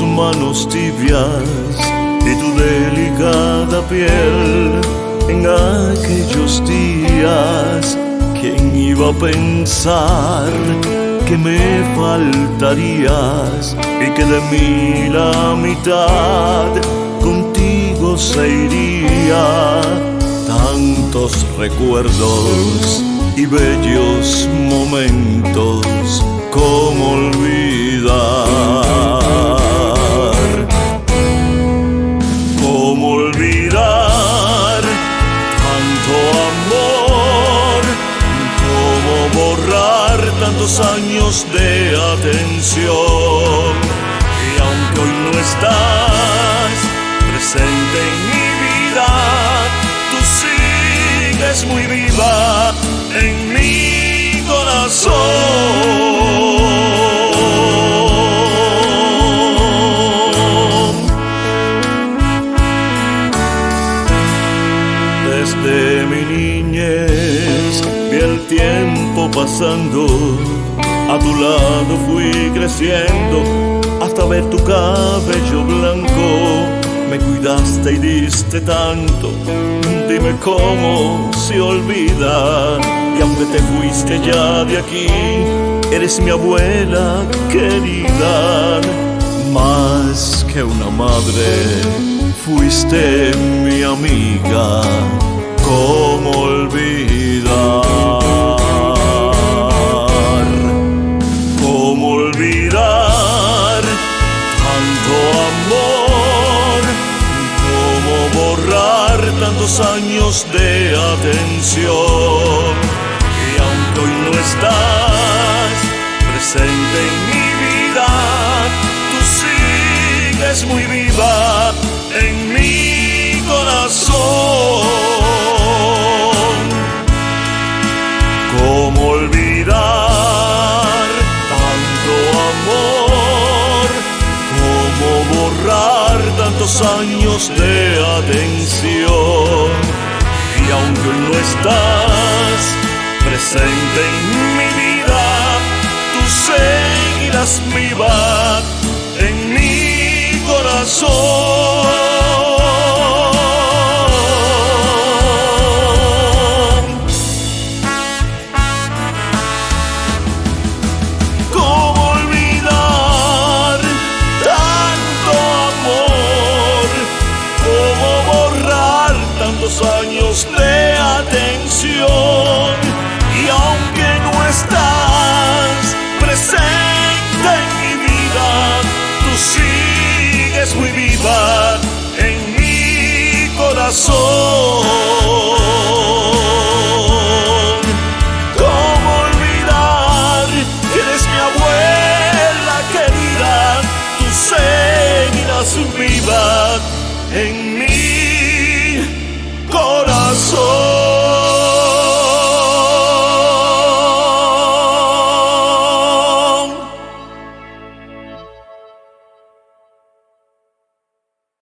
manos tibias y tu delicada piel. En aquellos días, ¿quién iba a pensar que me faltarías y que de mí la mitad contigo se iría? Tantos recuerdos y bellos momentos, ¿cómo olvidar? ¿Cómo olvidar tanto amor? ¿Cómo borrar tantos años de atención? Y aunque hoy no estás presente en mi vida, tú sigues muy viva en mi corazón. Desde mi niñez vi el tiempo pasando, a tu lado fui creciendo hasta ver tu cabello blanco. Me cuidaste y diste tanto, dime cómo se olvida. Y aunque te fuiste ya de aquí, eres mi abuela querida. Más que una madre, fuiste mi amiga. ¿Cómo olvidar? ¿Cómo olvidar tanto amor? ¿Cómo borrar tantos años de atención? Y aunque hoy no estás presente en mi vida, tú sigues muy viva en mi corazón. ¿Cómo olvidar tanto amor? ¿Cómo borrar tantos años de atención? Y aunque hoy no estás presente en mi vida, tú seguirás viva en mi corazón. Años de atención, y aunque no estás presente en mi vida, tú sigues muy viva en mi corazón.